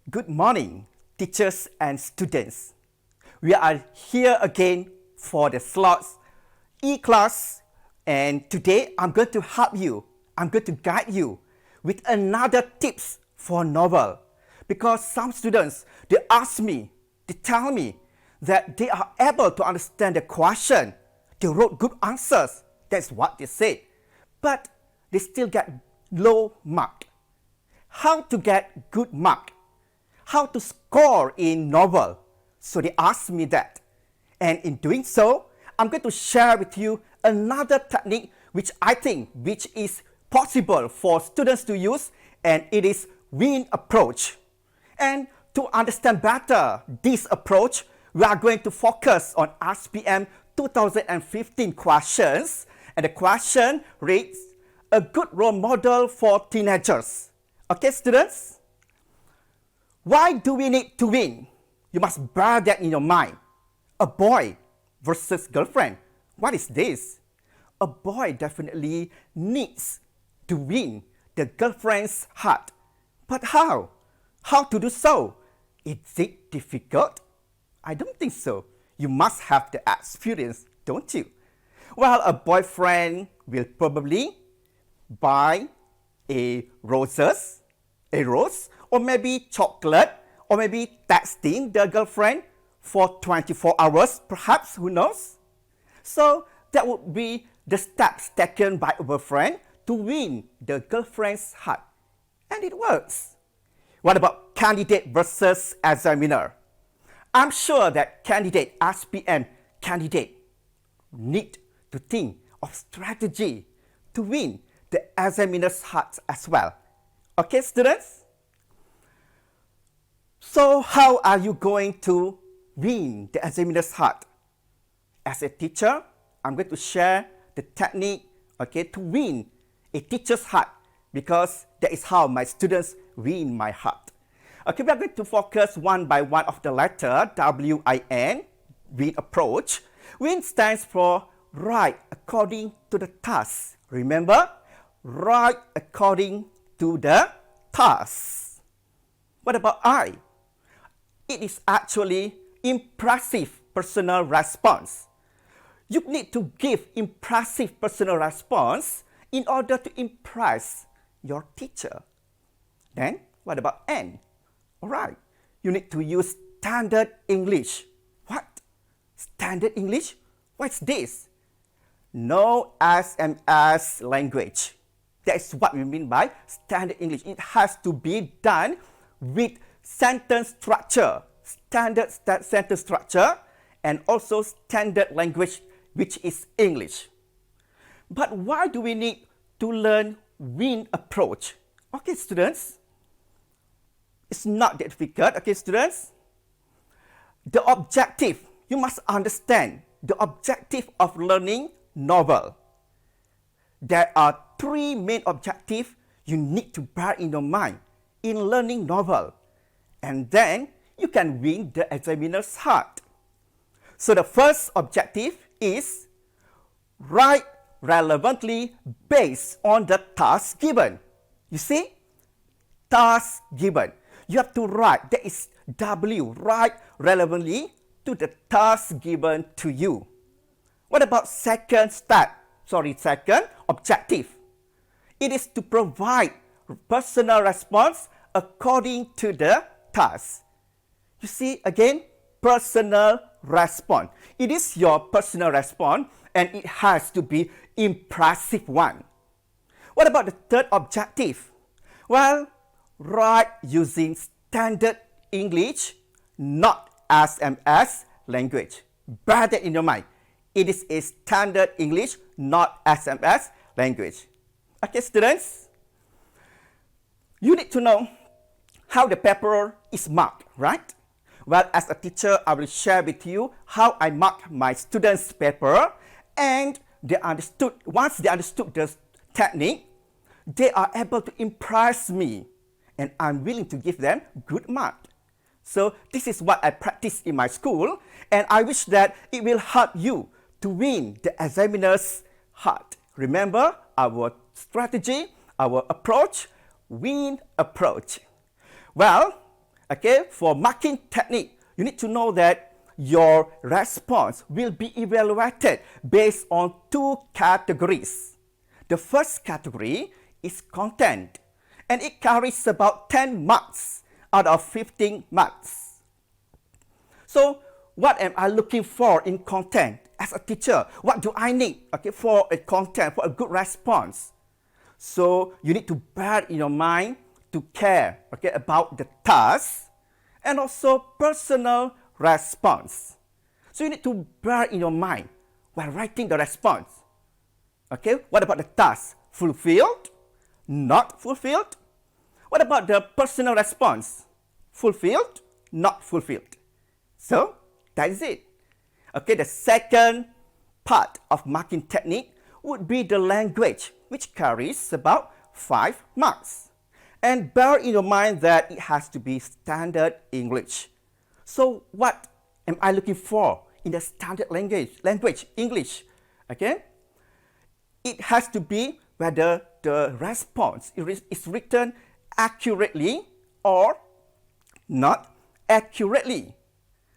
Good morning, teachers and students. We are here again for the slots e-class, and today I'm going to help you. I'm going to guide you with another tips for novel, because some students they ask me, they tell me that they are able to understand the question. They wrote good answers. That's what they said, but they still get low mark. How to get good mark? How to score in novel? So they asked me that. And in doing so, I'm going to share with you another technique which I think which is possible for students to use, and it is win approach. And to understand better this approach, we are going to focus on SPM 2015 questions, and the question reads, a good role model for teenagers. Okay, students? Why do we need to win? You must bear that in your mind. A boy versus girlfriend. What is this? A boy definitely needs to win the girlfriend's heart. But how? How to do so? Is it difficult? I don't think so. You must have the experience, don't you? Well, a boyfriend will probably buy a rose, or maybe chocolate, or maybe texting the girlfriend for 24 hours, perhaps, who knows? So that would be the steps taken by a boyfriend to win the girlfriend's heart. And it works. What about candidate versus examiner? I'm sure that candidate, SPM candidate, need to think of strategy to win the examiner's heart as well. Okay, students? So how are you going to win the examiner's heart? As a teacher, I'm going to share the technique, to win a teacher's heart, because that is how my students win my heart. Okay, we are going to focus one by one of the letter W-I-N, win approach. Win stands for write according to the task. Remember? Write according to the task. What about I? It is actually impressive personal response. You need to give impressive personal response in order to impress your teacher. Then, what about N? Alright, you need to use standard English. What? Standard English? What's this? No SMS language. That's what we mean by standard English. It has to be done with sentence structure, standard sentence structure, and also standard language, which is English. But why do we need to learn win approach? Okay, students, it's not that difficult. Okay, students, the objective, you must understand the objective of learning novel. There are three main objectives you need to bear in your mind in learning novel, and then you can win the examiner's heart. So the first objective is write relevantly based on the task given. You see? Task given. You have to write, that is W, write relevantly to the task given to you. What about second objective? It is to provide personal response according to the task. You see, again, personal response. It is your personal response, and it has to be impressive one. What about the third objective? Well, write using standard English, not SMS language. Bear that in your mind. It is a standard English, not SMS language. Okay, students? You need to know how the paper is marked, right? Well, as a teacher, I will share with you how I mark my students' paper, and once they understood the technique, they are able to impress me, and I'm willing to give them good mark. So this is what I practice in my school, and I wish that it will help you to win the examiner's heart. Remember our strategy, our approach, win approach. Well, Okay, for marking technique, you need to know that your response will be evaluated based on two categories. The first category is content, and it carries about 10 marks out of 15 marks. So, what am I looking for in content as a teacher? What do I need, okay, for a content, for a good response? So, you need to bear in your mind to care, okay, about the task and also personal response. So, you need to bear in your mind while writing the response. Okay, what about the task? Fulfilled? Not fulfilled? What about the personal response? Fulfilled? Not fulfilled? So, that is it. Okay, the second part of marking technique would be the language, which carries about 5 marks. And bear in your mind that it has to be standard English. So, what am I looking for in the standard language, English? Okay, it has to be whether the response is written accurately or not accurately.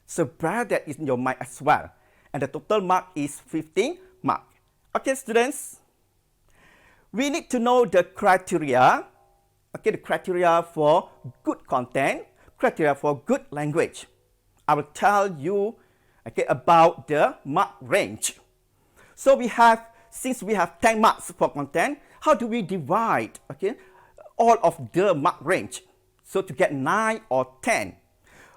So bear that in your mind as well. And the total mark is 15 mark. Okay, students, we need to know the criteria. Okay, the criteria for good content, criteria for good language. I will tell you, okay, about the mark range. So since we have 10 marks for content, how do we divide, okay, all of the mark range? So to get 9 or 10,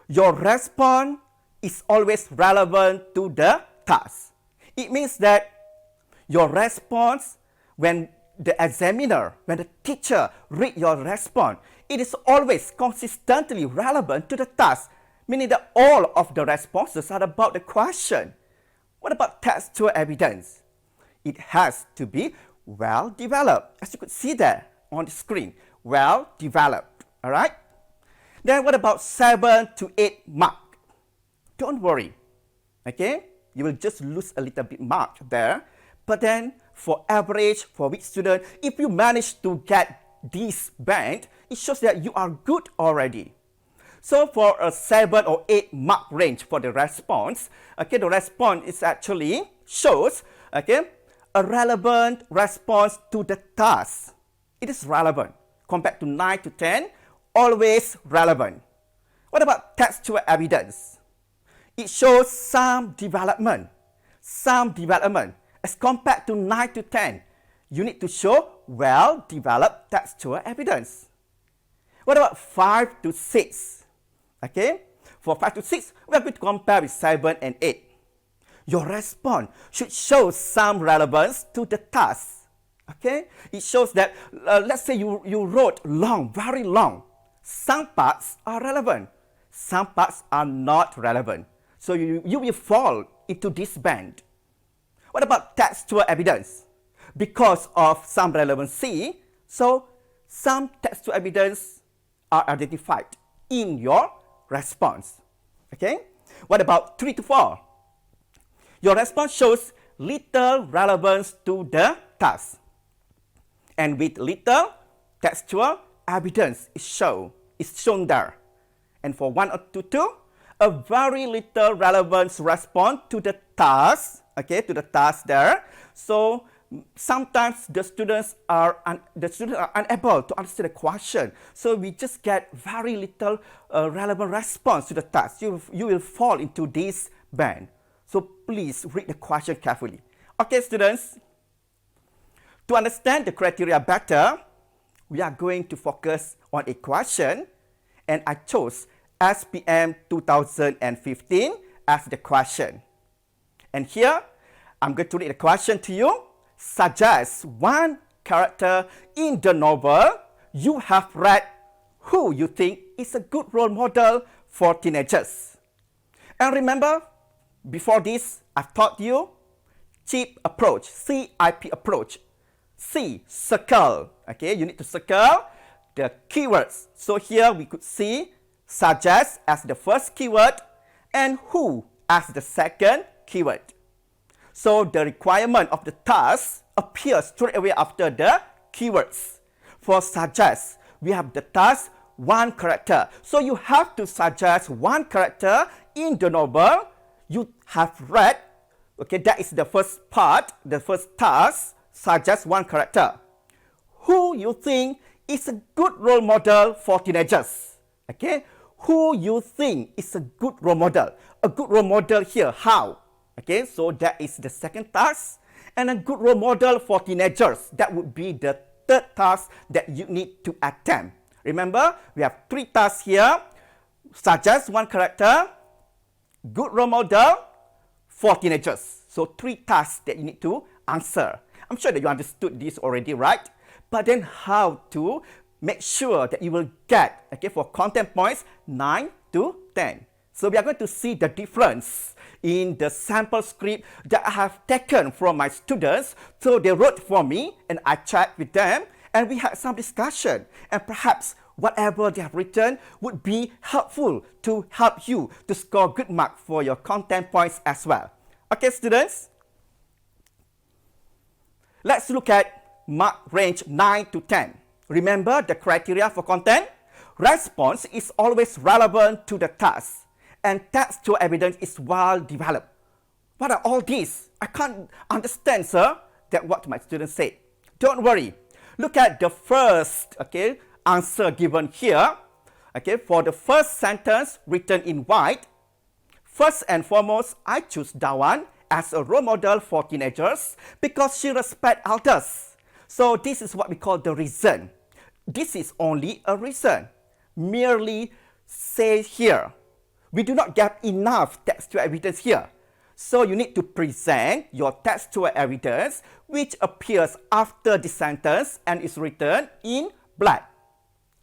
your response is always relevant to the task. It means that your response, when the examiner, when the teacher read your response, it is always consistently relevant to the task, meaning that all of the responses are about the question. What about textual evidence? It has to be well developed, as you could see there on the screen, well developed, all right? Then what about 7 to 8 mark? Don't worry, okay? You will just lose a little bit mark there. But then for average, for weak student, if you manage to get this band, it shows that you are good already. So for a 7 or 8 mark range for the response, okay, the response is actually shows, okay, a relevant response to the task. It is relevant. Compared to 9 to 10, always relevant. What about textual evidence? It shows some development. As compared to 9 to 10, you need to show well-developed textual evidence. What about 5 to 6? Okay, for 5 to 6, we are going to compare with 7 and 8. Your response should show some relevance to the task. Okay, it shows that, let's say you wrote long, very long. Some parts are relevant, some parts are not relevant. So you will fall into this band. What about textual evidence? Because of some relevancy, so some textual evidence are identified in your response. Okay? What about 3 to 4? Your response shows little relevance to the task. And with little, textual evidence is shown there. And for 1 to 2, a very little relevance response to the task, okay, to the task there. So sometimes the students are unable to answer the question. So we just get very little relevant response to the task. You will fall into this band. So please read the question carefully. Okay, students, to understand the criteria better, we are going to focus on a question, and I chose SPM 2015 as the question. And here, I'm going to read the question to you. Suggest one character in the novel you have read who you think is a good role model for teenagers. And remember, before this, I've taught you CIP approach, CIP approach. C, circle. Okay, you need to circle the keywords. So here we could see suggest as the first keyword and who as the second keyword. So the requirement of the task appears straight away after the keywords. For suggest, we have the task one character. So you have to suggest one character in the novel you have read. Okay, that is the first part, the first task, suggest one character. Who you think is a good role model for teenagers? Okay, who you think is a good role model? A good role model here, how? Okay, so that is the second task. And a good role model for teenagers, that would be the third task that you need to attempt. Remember, we have three tasks here. Suggest one character, good role model for teenagers. So three tasks that you need to answer. I'm sure that you understood this already, right? But then how to make sure that you will get, okay, for content points 9 to 10. So we are going to see the difference in the sample script that I have taken from my students. So they wrote for me and I chat with them and we had some discussion, and perhaps whatever they have written would be helpful to help you to score good mark for your content points as well. Okay, students? Let's look at mark range 9 to 10. Remember the criteria for content? Response is always relevant to the task, and textual evidence is well developed. What are all these? I can't understand, sir, that what my students say. Don't worry. Look at the first, okay, answer given here. Okay, for the first sentence written in white, first and foremost, I choose Dawan as a role model for teenagers because she respects elders. So this is what we call the reason. This is only a reason. Merely say here. We do not get enough textual evidence here. So you need to present your textual evidence which appears after the sentence and is written in black.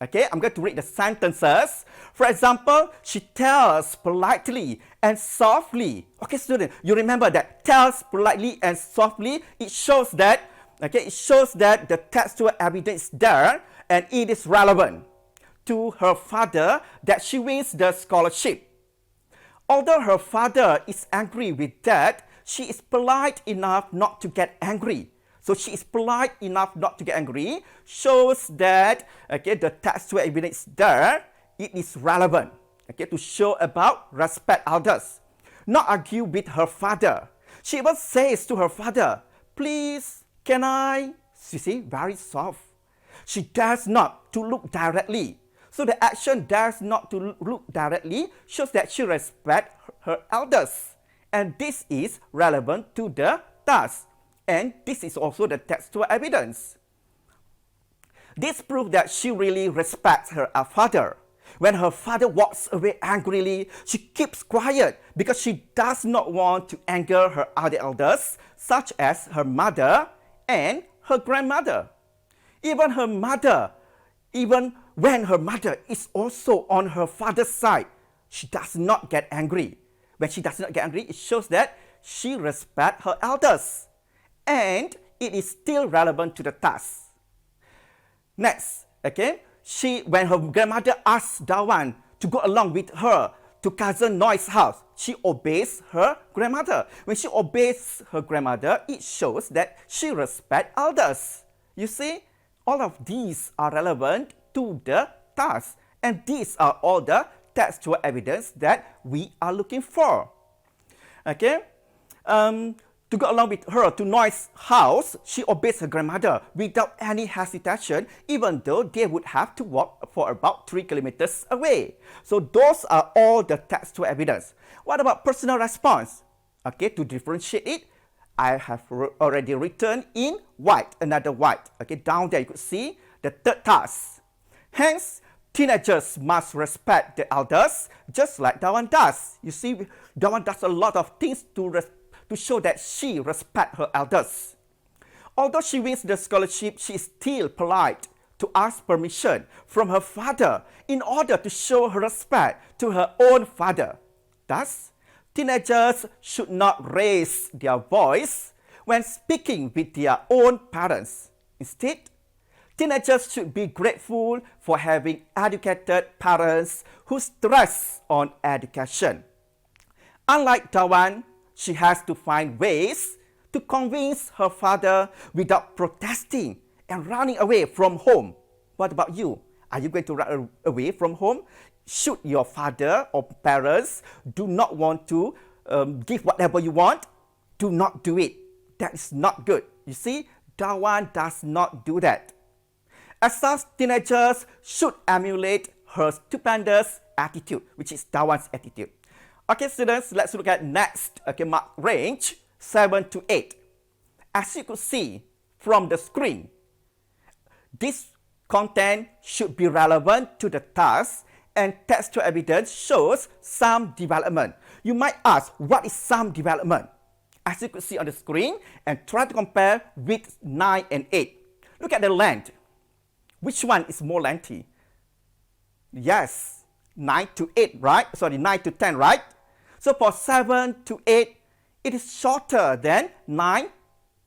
Okay, I'm going to read the sentences. For example, she tells politely and softly. Okay, student, you remember that tells politely and softly. It shows that, okay, it shows that the textual evidence is there and it is relevant to her father that she wins the scholarship. Although her father is angry with that, she is polite enough not to get angry. So she is polite enough not to get angry, shows that, okay, the textual evidence there, it is relevant, okay, to show about respect elders. Not argue with her father. She even says to her father, please, can I? You see, very soft. She dares not to look directly. So the action dares not to look directly shows that she respects her elders. And this is relevant to the task. And this is also the textual evidence. This proves that she really respects her father. When her father walks away angrily, she keeps quiet because she does not want to anger her other elders, such as her mother and her grandmother. Even when her mother is also on her father's side, she does not get angry. When she does not get angry, it shows that she respects her elders. And it is still relevant to the task. Next, okay, when her grandmother asks Dawan to go along with her to cousin Noi's house, she obeys her grandmother. When she obeys her grandmother, it shows that she respects elders. You see, all of these are relevant to the task, and these are all the textual evidence that we are looking for. Okay, to go along with her to Noi's house, she obeys her grandmother without any hesitation, even though they would have to walk for about 3 kilometers away. So those are all the textual evidence. What about personal response? Okay, to differentiate it, I have already written in white, another white. Okay, down there you could see the third task. Hence, teenagers must respect the elders just like Dawan does. You see, Dawan does a lot of things to show that she respects her elders. Although she wins the scholarship, she is still polite to ask permission from her father in order to show her respect to her own father. Thus, teenagers should not raise their voice when speaking with their own parents. Instead, teenagers should be grateful for having educated parents who stress on education. Unlike Dawan, she has to find ways to convince her father without protesting and running away from home. What about you? Are you going to run away from home? Should your father or parents do not want to give whatever you want, do not do it. That is not good. You see, Dawan does not do that. As such, teenagers should emulate her stupendous attitude, which is Dawan's attitude. Okay, students, let's look at next mark range 7 to 8. As you could see from the screen, this content should be relevant to the task, and textual evidence shows some development. You might ask, what is some development? As you could see on the screen, and try to compare with 9 and 8. Look at the length. Which one is more lengthy? Yes, 9 to 8, right? Sorry, 9 to 10, right? So for 7 to 8, it is shorter than 9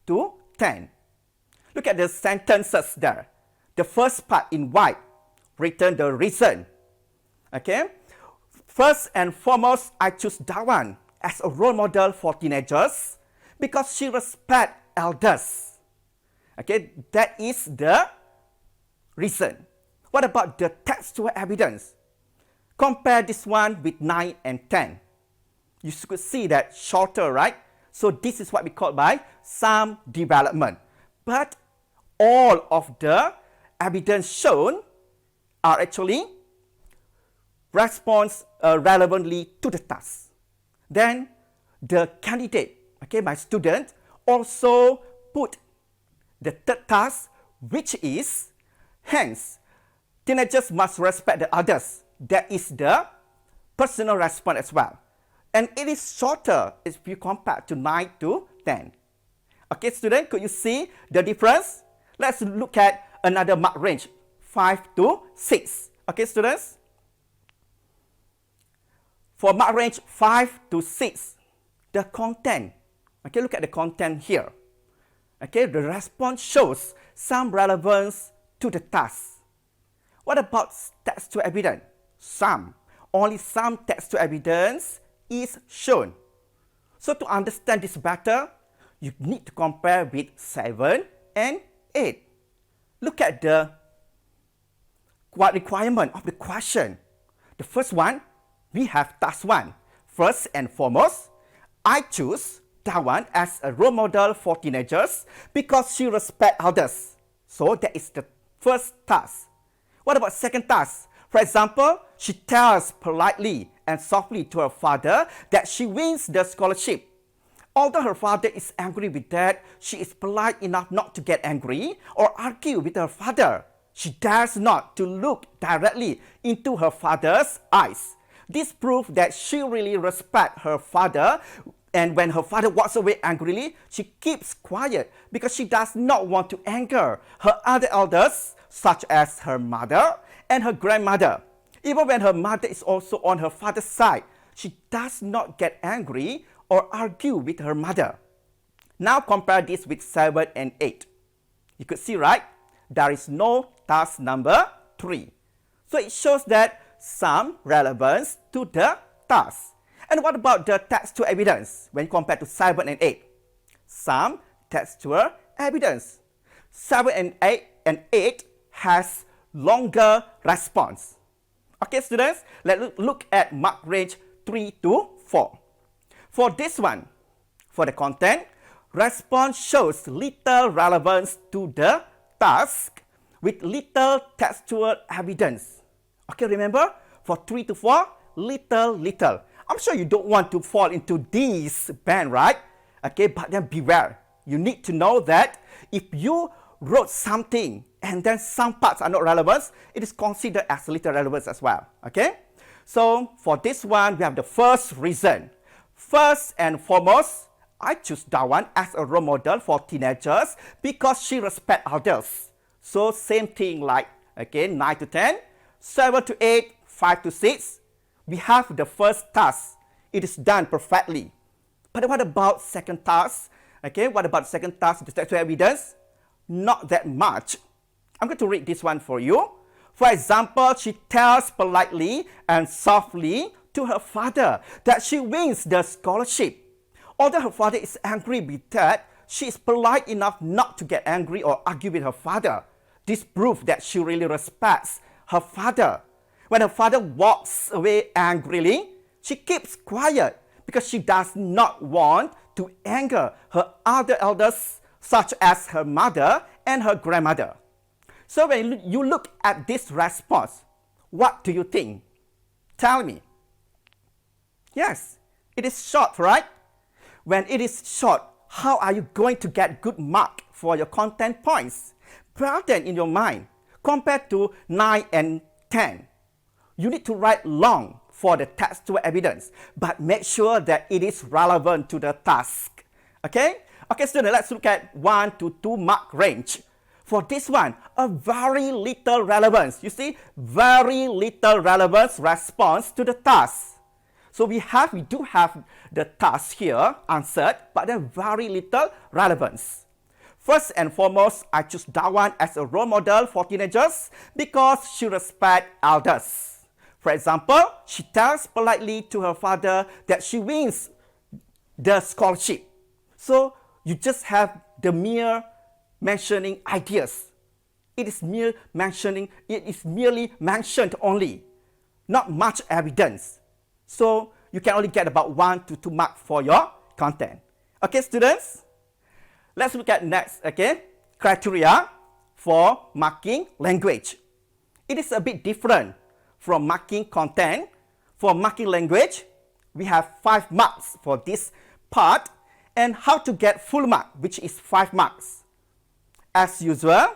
to 10. Look at the sentences there. The first part in white, written the reason. Okay? First and foremost, I choose Dawan as a role model for teenagers because she respects elders. Okay, that is the reason. What about the textual evidence? Compare this one with 9 and 10. You could see that shorter, right? So this is what we call by some development. But all of the evidence shown are actually response relevantly to the task. Then the candidate, okay, my student, also put the third task, which is, hence, teenagers must respect the others. That is the personal response as well. And it is shorter if you compare to 9 to 10. Okay, student, could you see the difference? Let's look at another mark range, 5 to 6. Okay, students? For mark range 5 to 6, the content. Okay, look at the content here. Okay, the response shows some relevance to the task. What about textual evidence? Some. Only some textual evidence is shown. So to understand this better, you need to compare with 7 and 8. Look at the requirement of the question. The first one, we have task 1. First and foremost, I choose Dawan as a role model for teenagers because she respects others. So that is the first task. What about second task? For example, she tells politely and softly to her father that she wins the scholarship. Although her father is angry with that, she is polite enough not to get angry or argue with her father. She dares not to look directly into her father's eyes. This proves that she really respects her father, and when her father walks away angrily, she keeps quiet because she does not want to anger her other elders, such as her mother and her grandmother. Even when her mother is also on her father's side, she does not get angry or argue with her mother. Now compare this with 7 and 8. You could see, right? There is no task number 3. So it shows that some relevance to the task. And what about the textual evidence when compared to 7 and 8? Some textual evidence. 7 and 8 has longer response. Okay, students, let's look at mark range 3 to 4. For this one, for the content, response shows little relevance to the task with little textual evidence. Okay, remember, for 3 to 4, little. I'm sure you don't want to fall into this band, right? Okay, but then beware. You need to know that if you wrote something and then some parts are not relevant, it is considered as little relevance as well. Okay? So for this one, we have the first reason. First and foremost, I choose Dawan as a role model for teenagers because she respects others. So same thing like, okay, 9 to 10, 7 to 8, 5 to 6. We have the first task. It is done perfectly. But what about second task? Okay, what about second task, the textual evidence? Not that much. I'm going to read this one for you. For example, she tells politely and softly to her father that she wins the scholarship. Although her father is angry with that, she is polite enough not to get angry or argue with her father. This proves that she really respects her father. When her father walks away angrily, she keeps quiet because she does not want to anger her other elders, such as her mother and her grandmother. So when you look at this response, what do you think? Tell me. Yes, it is short, right? When it is short, how are you going to get good mark for your content points? Well then, in your mind, compared to 9 and 10, you need to write long for the textual evidence, but make sure that it is relevant to the task. Okay? Okay, students, let's look at 1 to 2 mark range. For this one, a very little relevance. You see, very little relevance response to the task. So we do have the task here answered, but then very little relevance. First and foremost, I choose that one as a role model for teenagers because she respects elders. For example, she tells politely to her father that she wins the scholarship. So you just have the mere mentioning ideas. It is merely mentioned only, not much evidence. So you can only get about 1 to 2 marks for your content. Okay, students? Let's look at next, okay, criteria for marking language. It is a bit different from marking content. For marking language, we have 5 marks for this part, and how to get full mark, which is 5 marks. As usual,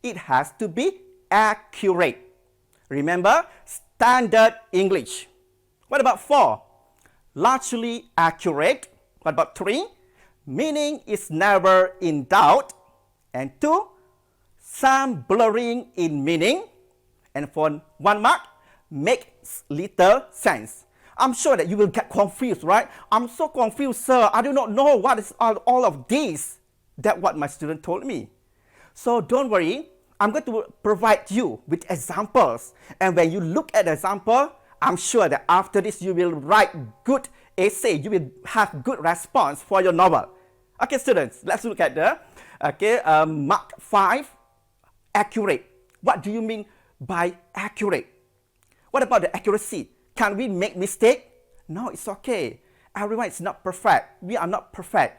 it has to be accurate. Remember, standard English. What about 4? Largely accurate. What about 3? Meaning is never in doubt. And 2, some blurring in meaning. And for 1 mark, makes little sense. I'm sure that you will get confused, right? I'm so confused, sir. I do not know what is all of this. That's what my student told me. So don't worry. I'm going to provide you with examples. And when you look at the example, I'm sure that after this you will write good essay. You will have good response for your novel. Okay, students, let's look at the mark 5, accurate. What do you mean by accurate? What about the accuracy? Can we make mistake? No, it's okay. Everyone is not perfect. We are not perfect.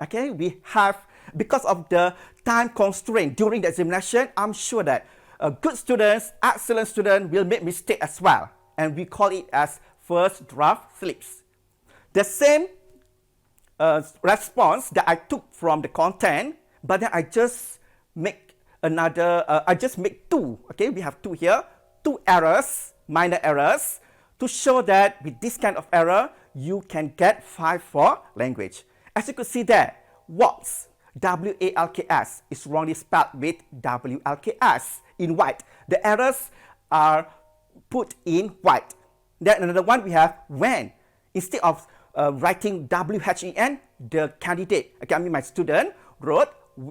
Okay, we have, because of the time constraint during the examination, I'm sure that good students, excellent students will make mistake as well. And we call it as first draft slips. The same response that I took from the content, but then I just make another, I just make 2. Okay, we have 2 here, 2 errors, minor errors, to show that with this kind of error, you can get 5 for language. As you could see there, walks, W-A-L-K-S, is wrongly spelled with W-L-K-S in white. The errors are put in white. Then another one we have when. Instead of writing W-H-E-N, the candidate, okay, I mean my student, wrote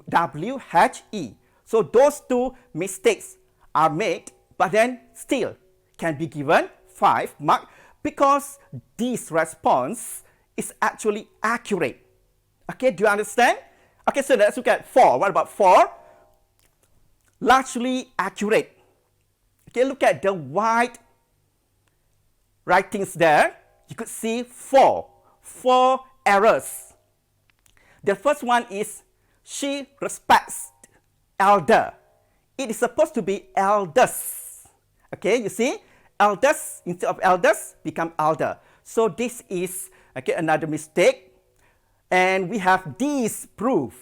W-H-E. So those 2 mistakes are made, but then still can be given 5 marks because this response is actually accurate. Okay, do you understand? Okay, so let's look at 4. What about 4? Largely accurate. Okay, look at the white writings there. You could see 4 errors. The first one is she respects elder. It is supposed to be elders. Okay, you see? Elders, instead of elders, become elder. So this is, okay, another mistake. And we have disprove.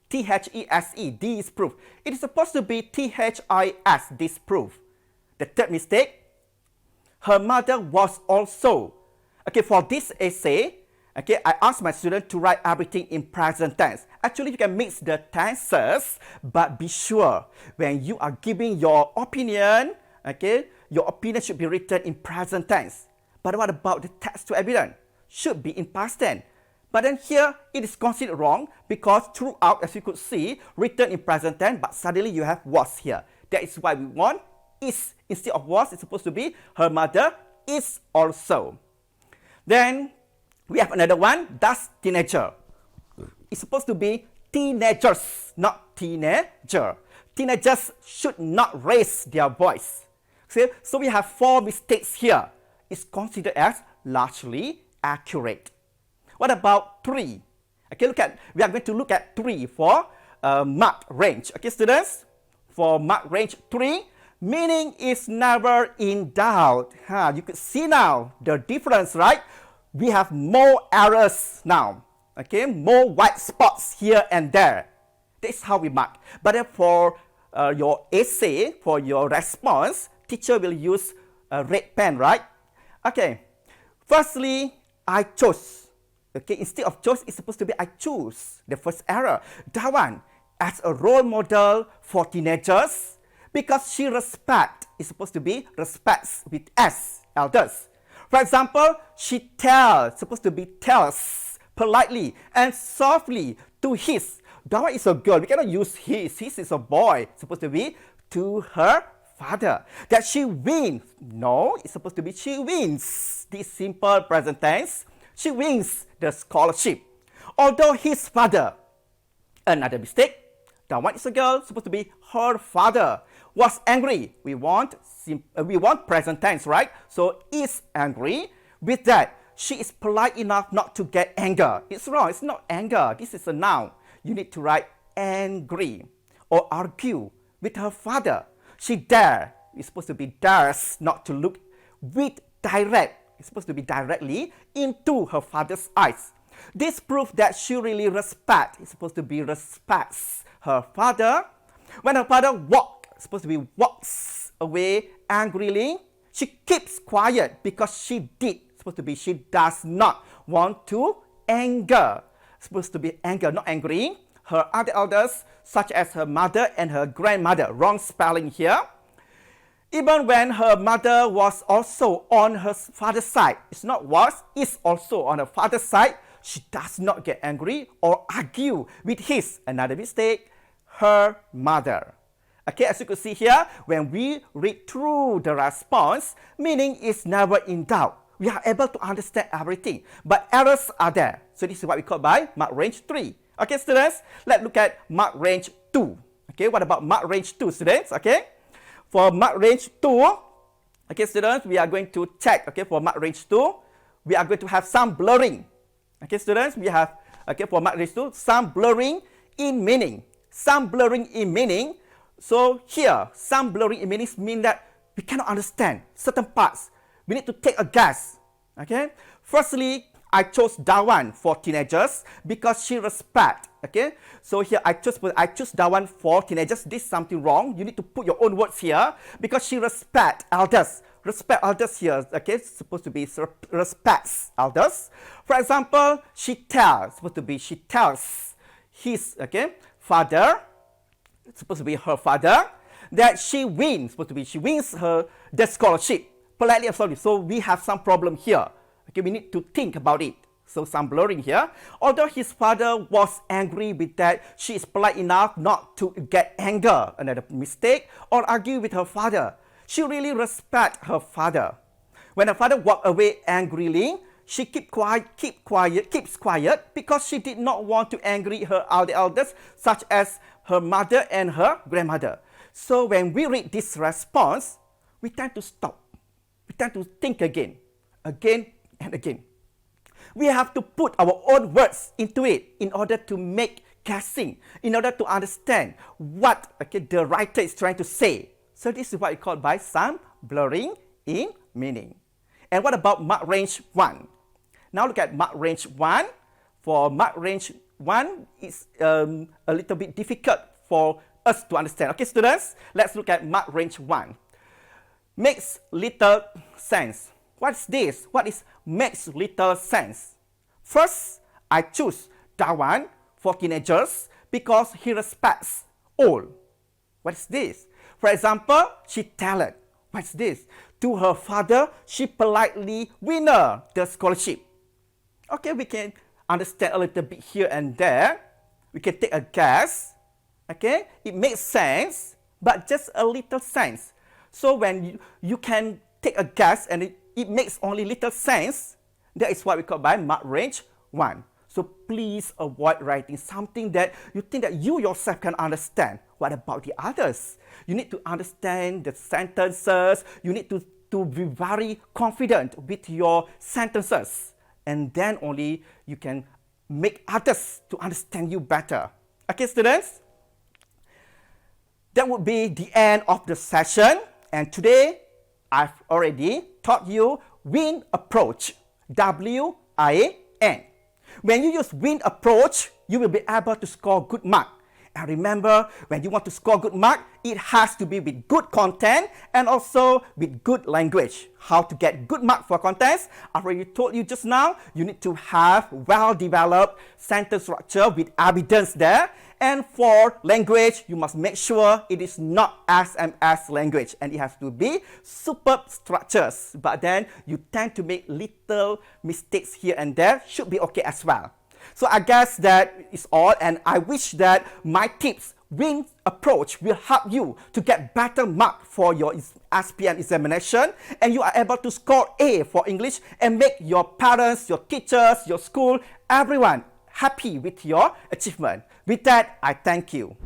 T-H-E-S-E, disprove. It is supposed to be T-H-I-S, disprove. The third mistake, her mother was also. Okay, for this essay, okay, I asked my student to write everything in present tense. Actually, you can mix the tenses, but be sure when you are giving your opinion, okay, your opinion should be written in present tense. But what about the text to evidence? Should be in past tense. But then here, it is considered wrong because throughout, as you could see, written in present tense, but suddenly you have was here. That is why we want is. Instead of was, it's supposed to be her mother is also. Then we have another one, that's teenager. It's supposed to be teenagers, not teenager. Teenagers should not raise their voice. So we have 4 mistakes here. It's considered as largely accurate. What about 3? Okay, we are going to look at 3 for mark range. Okay, students, for mark range 3, meaning is never in doubt. You could see now the difference, right? We have more errors now. Okay, more white spots here and there. That's how we mark. But for your essay, for your response, teacher will use a red pen, right? Okay, firstly, I chose. Okay, instead of chose, it's supposed to be I choose. The first error. That one, as a role model for teenagers, because she it's supposed to be respects with S, elders. For example, she supposed to be tells politely and softly to his. That one is a girl. We cannot use his. His is a boy. It's supposed to be to her father. That she wins. No, it's supposed to be she wins. This simple present tense. She wins the scholarship. Although his father, another mistake. That one is a girl. Supposed to be her father was angry. We want present tense, right? So is angry. With that, she is polite enough not to get anger. It's wrong. It's not anger. This is a noun. You need to write angry or argue with her father. She it's supposed to be dares not to look with direct. It's supposed to be directly into her father's eyes. This proves that she really it's supposed to be respects her father. When her father supposed to be walks away angrily, she keeps quiet because she does not want to anger. Supposed to be anger, not angry. Her other elders, such as her mother and her grandmother, wrong spelling here. Even when her mother was also on her father's side, it's not was, is also on her father's side, she does not get angry or argue with another mistake, her mother. Okay, as you can see here, when we read through the response, meaning is never in doubt. We are able to understand everything, but errors are there. So this is what we call by mark range 3. Okay, students, let's look at mark range 2. Okay, what about mark range 2, students? Okay, for mark range 2, okay, students, we are going to check. Okay, for mark range 2, we are going to have some blurring. Okay, students, we have, okay, for mark range 2, some blurring in meaning. Some blurring in meaning. So here, some blurring in meanings mean that we cannot understand certain parts. We need to take a guess. Okay. Firstly, I chose that one for teenagers because she respect. Okay. So here I choose that one for teenagers. This is something wrong. You need to put your own words here because she respect elders. Respect elders here. Okay. It's supposed to be respects elders. For example, she tells his father. It's supposed to be her father that she wins. She wins the scholarship. Politely and softly. So we have some problem here. Okay, we need to think about it. So some blurring here. Although his father was angry with that, she is polite enough not to get anger, another mistake, or argue with her father. She really respects her father. When her father walked away angrily, she keeps quiet because she did not want to angry her elders, such as her mother and her grandmother. So when we read this response, we tend to stop. We tend to think again and again. We have to put our own words into it in order to make guessing, in order to understand what the writer is trying to say. So this is what we call by some blurring in meaning. And what about mark range 1? Now look at mark range 1. For mark range 1, it's a little bit difficult for us to understand. Okay, students, let's look at mark range 1. Makes little sense. What's this? What is makes little sense? First, I choose that one for teenagers because he respects all. What is this? For example, she tell what's this? To her father, she politely win the scholarship. Okay, we can understand a little bit here and there. We can take a guess. Okay, it makes sense, but just a little sense. So when you can take a guess and it makes only little sense, that is what we call by mark range 1. So please avoid writing something that you think that you yourself can understand. What about the others? You need to understand the sentences. You need to be very confident with your sentences. And then only you can make others to understand you better. Okay, students? That would be the end of the session. And today, I've already taught you win approach. W-I-N. When you use win approach, you will be able to score good mark. And remember, when you want to score good mark, it has to be with good content and also with good language. How to get good mark for contents? I already told you just now, you need to have well-developed sentence structure with evidence there. And for language, you must make sure it is not SMS language and it has to be superb structures. But then you tend to make little mistakes here and there, should be okay as well. So I guess that is all, and I wish that my tips, win approach, will help you to get better mark for your SPM examination, and you are able to score A for English and make your parents, your teachers, your school, everyone happy with your achievement. With that, I thank you.